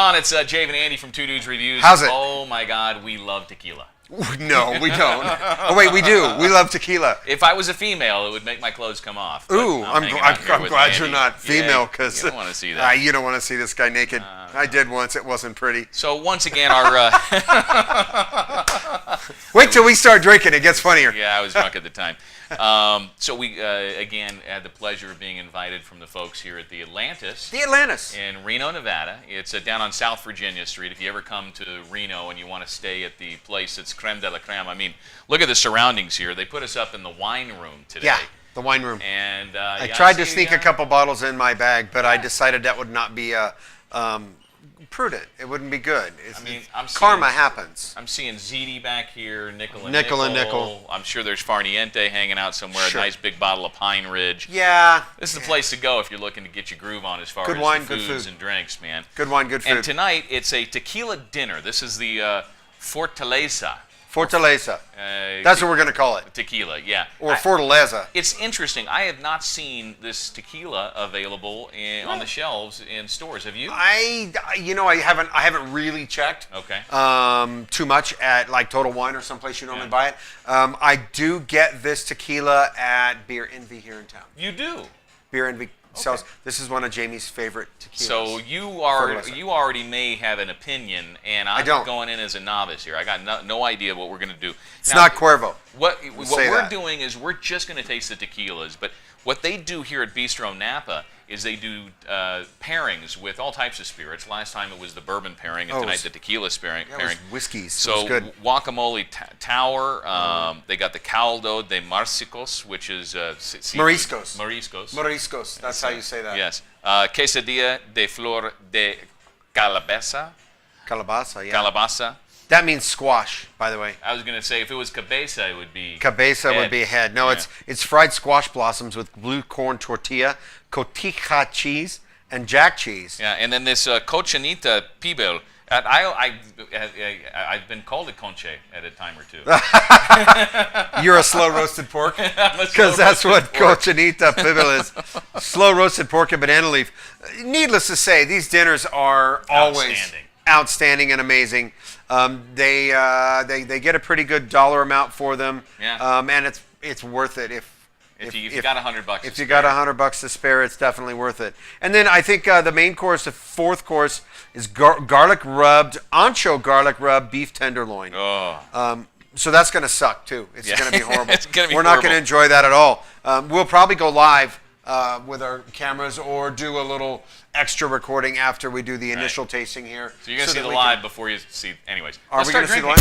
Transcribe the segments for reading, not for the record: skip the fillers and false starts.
on? It's Jave and Andy from Two Dudes Reviews. How's it? Oh my God, we love tequila. No, we don't. Oh wait, we do. We love tequila. If I was a female, it would make my clothes come off. Ooh, I'm glad you're not female, because you don't want to see that. You don't want to see this guy naked. I did once. It wasn't pretty. So once again, our wait till we start drinking. It gets funnier. Yeah, I was drunk at the time. So we again had the pleasure of being invited from the folks here at the Atlantis. The Atlantis in Reno, Nevada. It's down on South Virginia Street. If you ever come to Reno and you want to stay at the place that's creme de la creme, I mean, look at the surroundings here. They put us up in the wine room today. Yeah, the wine room. And I tried to sneak a couple bottles in my bag, but I decided that would not be prudent. It wouldn't be good. Karma happens. I'm seeing ZD back here, nickel and nickel. I'm sure there's Farniente hanging out somewhere. Sure. A nice big bottle of Pine Ridge. Yeah. This is the place to go if you're looking to get your groove on as far good as wine, foods good food. And drinks, man. Good wine, good food. And tonight it's a tequila dinner. This is the Fortaleza. Fortaleza. That's what we're going to call it. Tequila, yeah. Or Fortaleza. It's interesting. I have not seen this tequila available on the shelves in stores. Have you? I haven't really checked. Okay. Too much at like Total Wine or someplace you normally buy it. I do get this tequila at Beer Envy here in town. You do. Beer Envy sells. This is one of Jamie's favorite tequilas. So you already may have an opinion, and I'm going in as a novice here. I got no idea what we're going to do. It's not Cuervo. What we're doing is we're just going to taste the tequilas, but what they do here at Bistro Napa is they do pairings with all types of spirits. Last time it was the bourbon pairing, and tonight the tequila pairing. It was whiskeys. So it was good. Guacamole Tower. They got the Caldo de Mariscos, which is Mariscos. Mariscos. That's how you say that. Yes. Quesadilla de flor de calabaza. Calabaza, yeah. Calabaza. That means squash, by the way. I was going to say if it was cabeza, it would be cabeza head. Would be head. No, it's fried squash blossoms with blue corn tortilla, cotija cheese, and jack cheese. Yeah, and then this cochinita pibil. I've been called a conche at a time or two. You're a slow roasted pork? Because that's what cochinita pibil is. Slow roasted pork and banana leaf. Needless to say, these dinners are always outstanding and amazing. They get a pretty good dollar amount for them. Yeah. And it's worth it if you got $100. If you got $100 to spare, it's definitely worth it. And then I think the main course, the fourth course, is ancho garlic rub beef tenderloin. Oh. So that's going to suck too. It's going to be horrible. It's going to be We're not going to enjoy that at all. We'll probably go live with our cameras or do a little extra recording after we do the initial tasting here. So you're going to see the live before you see. Anyways, are we going to see the live?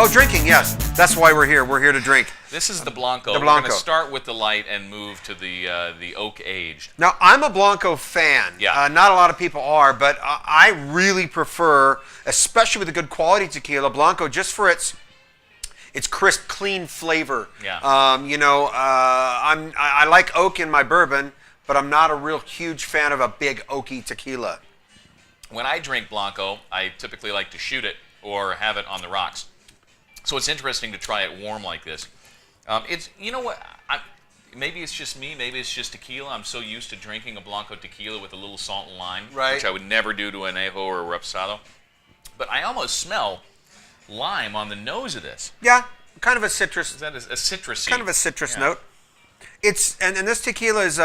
Oh, drinking, yes. That's why we're here. We're here to drink. This is the Blanco. The Blanco. We're going to start with the light and move to the oak aged. Now, I'm a Blanco fan. Yeah. Not a lot of people are, but I really prefer, especially with a good quality tequila, Blanco, just for its crisp, clean flavor. Yeah. I like oak in my bourbon, but I'm not a real huge fan of a big oaky tequila. When I drink Blanco, I typically like to shoot it or have it on the rocks. So it's interesting to try it warm like this. Maybe it's just me, maybe it's just tequila. I'm so used to drinking a Blanco tequila with a little salt and lime, which I would never do to an Anejo or a Reposado. But I almost smell lime on the nose of this. Yeah, kind of a citrus. Is that a citrusy? Kind of a citrus note. It's and this tequila is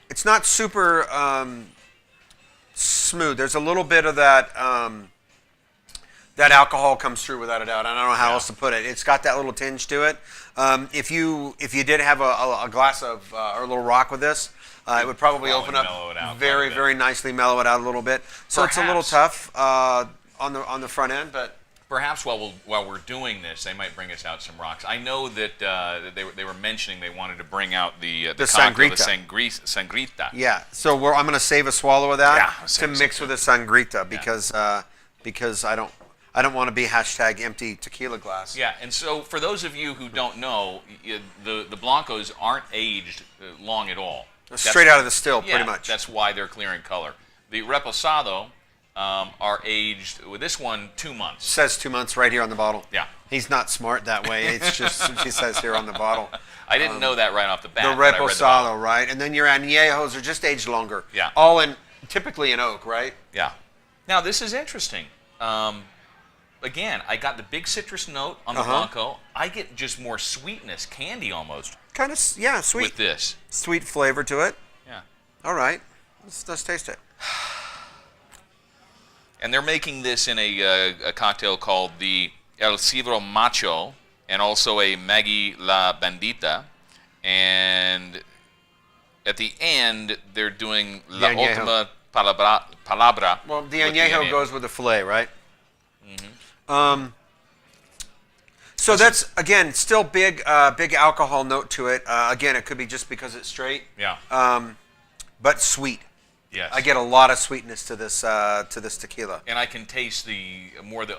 it's not super smooth. There's a little bit of that that alcohol comes through without a doubt. I don't know how else to put it. It's got that little tinge to it. If you did have a glass of or a little rock with this, it would probably open up very nicely, mellow it out a little bit. So it's a little tough on the front end, but perhaps while we're doing this, they might bring us out some rocks. I know that they were mentioning they wanted to bring out the sangrita. Yeah. So I'm going to save a swallow of that to mix with the sangrita because I don't want to be #empty tequila glass. Yeah, and so for those of you who don't know, the Blancos aren't aged long at all. Straight out of the still, pretty much. That's why they're clear in color. The Reposado are aged with this one 2 months. Says 2 months right here on the bottle. Yeah. He's not smart that way. It's just she says here on the bottle. I didn't know that right off the bat. The Reposado, right? And then your Añejos are just aged longer. Yeah. All in, typically in oak, right? Yeah. Now, this is interesting. Again, I got the big citrus note on the Blanco. I get just more sweetness, candy almost. Kind of, yeah, sweet. With this. Sweet flavor to it. Yeah. All right. Let's taste it. And they're making this in a cocktail called the El Cibro Macho, and also a Maggie La Bandita. And at the end, they're doing La Última Palabra. Well, the Añejo goes with the filet, right? Mm-hmm. So that's, again, still big alcohol note to it. Again, it could be just because it's straight. Yeah. But sweet. Yes. I get a lot of sweetness to this tequila. And I can taste the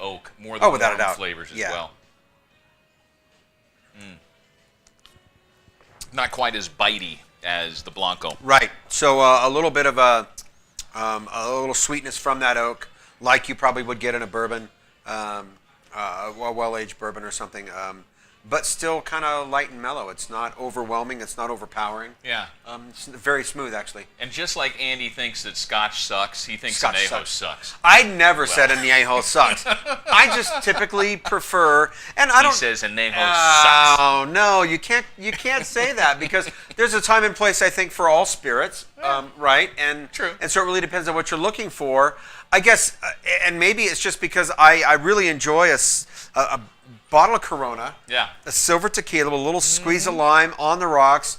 oak, more without a warm doubt. flavors as well. Not quite as bitey as the Blanco. Right. So a little bit of a little sweetness from that oak, like you probably would get in a bourbon, a well-aged bourbon or something. But still kind of light and mellow. It's not overwhelming. It's not overpowering. Yeah. It's very smooth, actually. And just like Andy thinks that Scotch sucks, he thinks Anejo sucks. I never said Anejo sucks. I just typically prefer, and I don't. He says Anejo sucks. Oh no, you can't say that because there's a time and place I think for all spirits, right? And True. And so it really depends on what you're looking for. I guess, and maybe it's just because I really enjoy a bottle of Corona, a silver tequila with a little squeeze of lime on the rocks,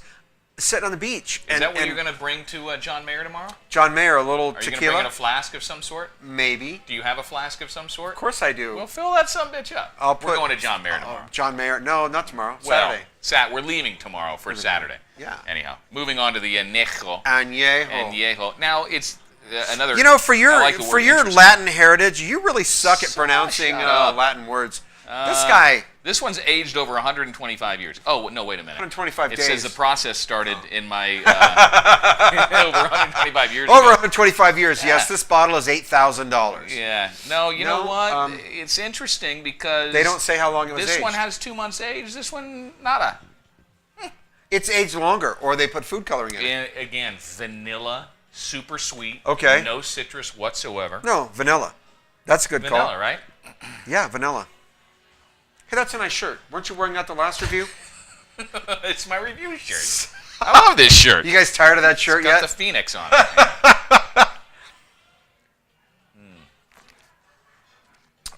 sitting on the beach. Is that what you're going to bring to John Mayer tomorrow? John Mayer, a little tequila. Are you tequila. going to bring in a flask of some sort? Maybe. Do you have a flask of some sort? Of course I do. Well, fill that sumbitch up. We're going to John Mayer tomorrow. John Mayer? No, not tomorrow. Saturday. We're leaving tomorrow for Saturday. Yeah. Anyhow, moving on to the Anejo. Añejo. Now it's another. You know, for your like Latin heritage, you really suck at pronouncing Latin words. This guy. This one's aged over 125 years. Oh, no, wait a minute. 125 days. It says the process started in my over 125 years Over ago. 125 years, yes. This bottle is $8,000. Yeah. No, you know what? It's interesting because they don't say how long it was aged. This one has 2 months age. This one, nada. It's aged longer, or they put food coloring in it. And again, vanilla, super sweet. Okay. No citrus whatsoever. No, vanilla. That's a good call. Vanilla, right? Yeah, vanilla. Hey, that's a nice shirt. Weren't you wearing that the last review? It's my review shirt. I love this shirt. You guys tired of that shirt yet? It's got the phoenix on it.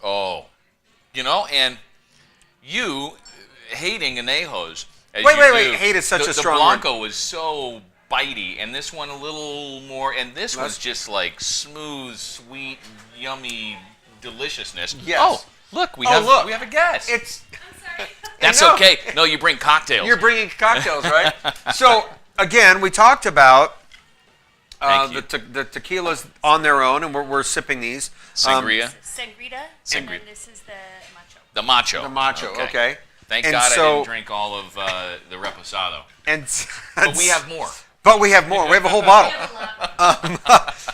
Oh. You know, and you hating Anejos. Wait. Hate is such a strong word. The Blanco word. was so bitey, and this one a little more, and this one's just like smooth, sweet, yummy deliciousness. Yes. Oh. Look, we have a guest. I'm sorry. That's okay. No, you bring cocktails. You're bringing cocktails, right? So, again, we talked about the tequilas on their own, and we're sipping these. Sangria. Sangrita. And then this is the macho. The macho. The macho, okay. Thank God I didn't drink all of the Reposado. But we have more. But we have more. We have a whole bottle.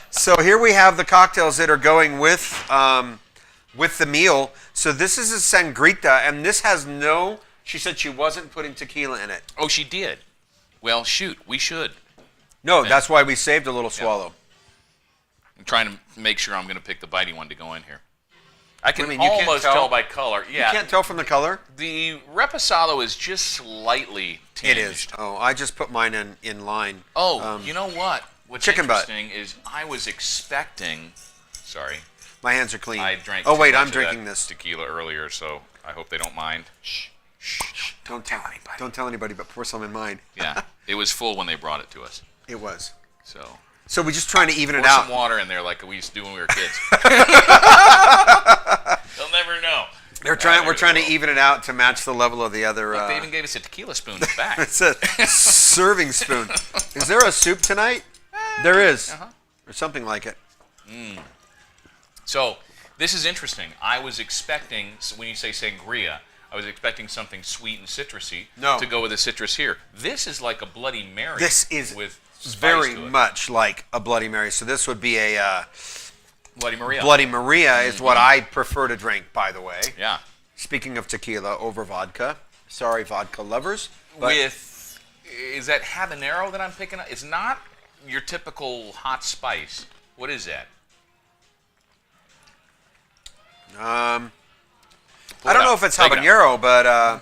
So here we have the cocktails that are going with the meal. So this is a sangrita, and this has no. She said she wasn't putting tequila in it. Oh, she did. Well, shoot, we should. No, that's why we saved a little swallow. I'm trying to make sure I'm going to pick the bitey one to go in here. I can almost tell by color. Yeah. You can't tell from the color? The Reposado is just slightly tinged. It is. Oh, I just put mine in line. Oh, you know what? What's chicken interesting is I was expecting. Sorry. My hands are clean. I drank. Oh wait, I'm drinking this tequila earlier, so I hope they don't mind. Shh. Don't tell anybody. Don't tell anybody, but pour some in mine. Yeah, it was full when they brought it to us. It was. So we're just trying to even it pour out. Some water in there like we used to do when we were kids. They'll never know. We're trying to even it out to match the level of the other. Look, they even gave us a tequila spoon back. It's a serving spoon. Is there a soup tonight? There is, or something like it. So this is interesting. I was expecting, when you say sangria, I was expecting something sweet and citrusy to go with the citrus here. This is like a Bloody Mary. This is with very much like a Bloody Mary. So this would be a Bloody Maria. Bloody Maria is what I prefer to drink, by the way. Yeah. Speaking of tequila over vodka. Sorry, vodka lovers. Is that habanero that I'm picking up? It's not your typical hot spice. What is that? I don't know if it's habanero, but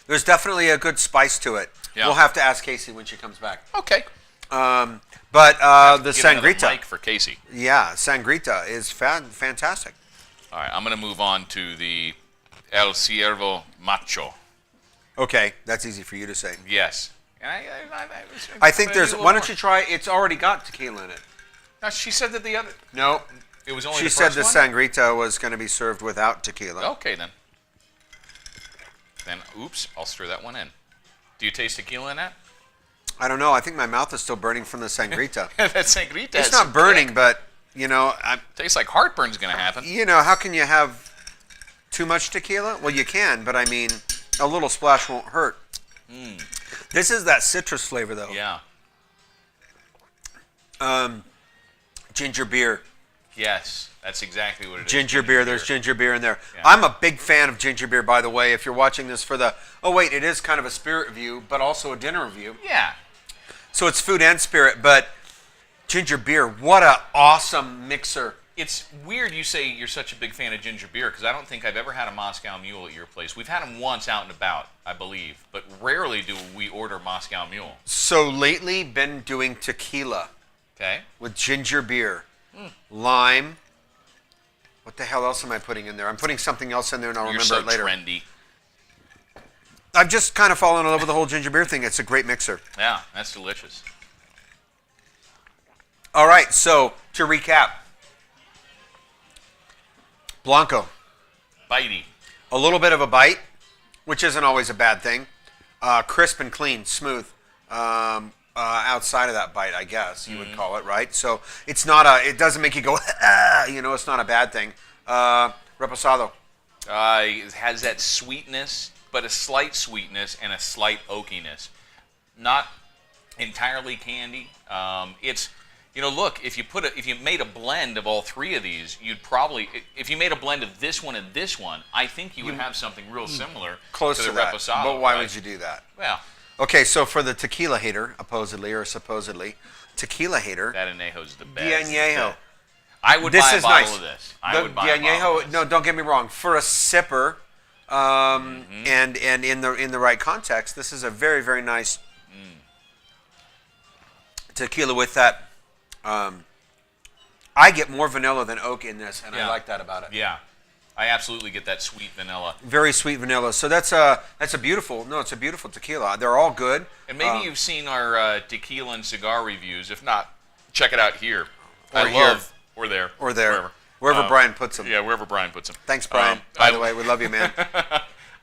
there's definitely a good spice to it. Yeah. We'll have to ask Casey when she comes back. Okay. The Get another Sangrita. mic for Casey. Yeah, Sangrita is fantastic. All right, I'm going to move on to the El Ciervo Macho. Okay, that's easy for you to say. Yes. I think there's. Why don't you try? It's already got tequila in it. No, she said that the other. No, it was only. She the said first the one? Sangrita was going to be served without tequila. Okay then. Then, oops, I'll stir that one in. Do you taste tequila in that? I don't know. I think my mouth is still burning from the Sangrita. That Sangrita. It's not burning, but you know, tastes like heartburn's going to happen. You know, how can you have too much tequila? Well, you can, but I mean, a little splash won't hurt. This is that citrus flavor, though. Yeah. Ginger beer. Yes, that's exactly what it is. Ginger beer. There's ginger beer in there. Yeah. I'm a big fan of ginger beer, by the way. If you're watching this for the... Oh, wait, it is kind of a spirit review, but also a dinner review. Yeah. So it's food and spirit, but ginger beer, what an awesome mixer. It's weird you say you're such a big fan of ginger beer because I don't think I've ever had a Moscow Mule at your place. We've had them once out and about, I believe, but rarely do we order Moscow Mule. So lately, been doing tequila. Okay. With ginger beer, lime. What the hell else am I putting in there? I'm putting something else in there, and I'll remember it later. You're so trendy. I've just kind of fallen in love with the whole ginger beer thing. It's a great mixer. Yeah, that's delicious. All right, so to recap. Blanco. Bitey. A little bit of a bite, which isn't always a bad thing. Crisp and clean, smooth. Outside of that bite, I guess you would call it, right? So it's not it doesn't make you go, you know, it's not a bad thing. Reposado. It has that sweetness, but a slight sweetness and a slight oakiness. Not entirely candy. It's, you know, look, if you made a blend of all three of these, you'd probably, if you made a blend of this one and this one, I think you would have something real similar Close to the that. Reposado. But why right? would you do that? Well, Okay, so for the tequila hater, supposedly, tequila hater, that Anejo's the best. Anejo. I would buy a bottle of this. I would buy a bottle of this. No, don't get me wrong. For a sipper, and in the right context, this is a very, very nice tequila with that. I get more vanilla than oak in this, and I like that about it. Yeah, I absolutely get that sweet vanilla. Very sweet vanilla. So it's a beautiful tequila. They're all good. And maybe you've seen our tequila and cigar reviews. If not, check it out here. Or there. Wherever Brian puts them. Yeah, wherever Brian puts them. Thanks, Brian. By the way, we love you, man.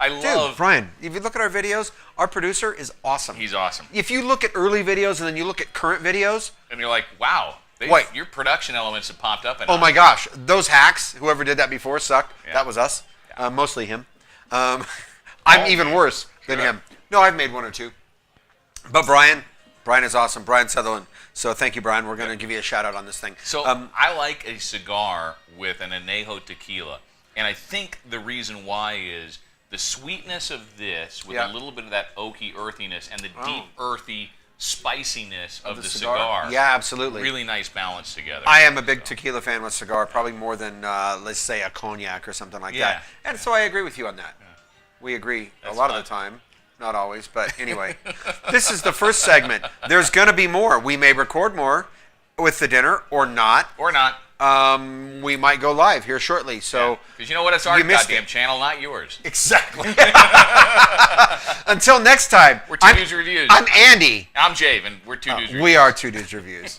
Dude, Brian, if you look at our videos, our producer is awesome. He's awesome. If you look at early videos and then you look at current videos. And you're like, wow, your production elements have popped up. Oh my gosh, those hacks, whoever did that before sucked. Yeah. That was us. Mostly him. I'm even worse than him. No, I've made one or two. But Brian is awesome. Brian Sutherland. So thank you, Brian. We're going to give you a shout out on this thing. So I like a cigar with an Anejo tequila. And I think the reason why is the sweetness of this with a little bit of that oaky earthiness and the deep earthy spiciness of the cigar. Yeah, absolutely. Really nice balance together. I am a big tequila fan with cigar, probably more than, let's say, a cognac or something like that. And so I agree with you on that. Yeah. We agree a lot of the time. Not always, but anyway. This is the first segment. There's going to be more. We may record more with the dinner or not. Or not. We might go live here shortly. So because you know what? It's our goddamn channel, not yours. Exactly. Until next time. We're Two Dudes Reviews. I'm Andy. I'm Jave, and we're Two Dudes Reviews. We are Two Dudes Reviews.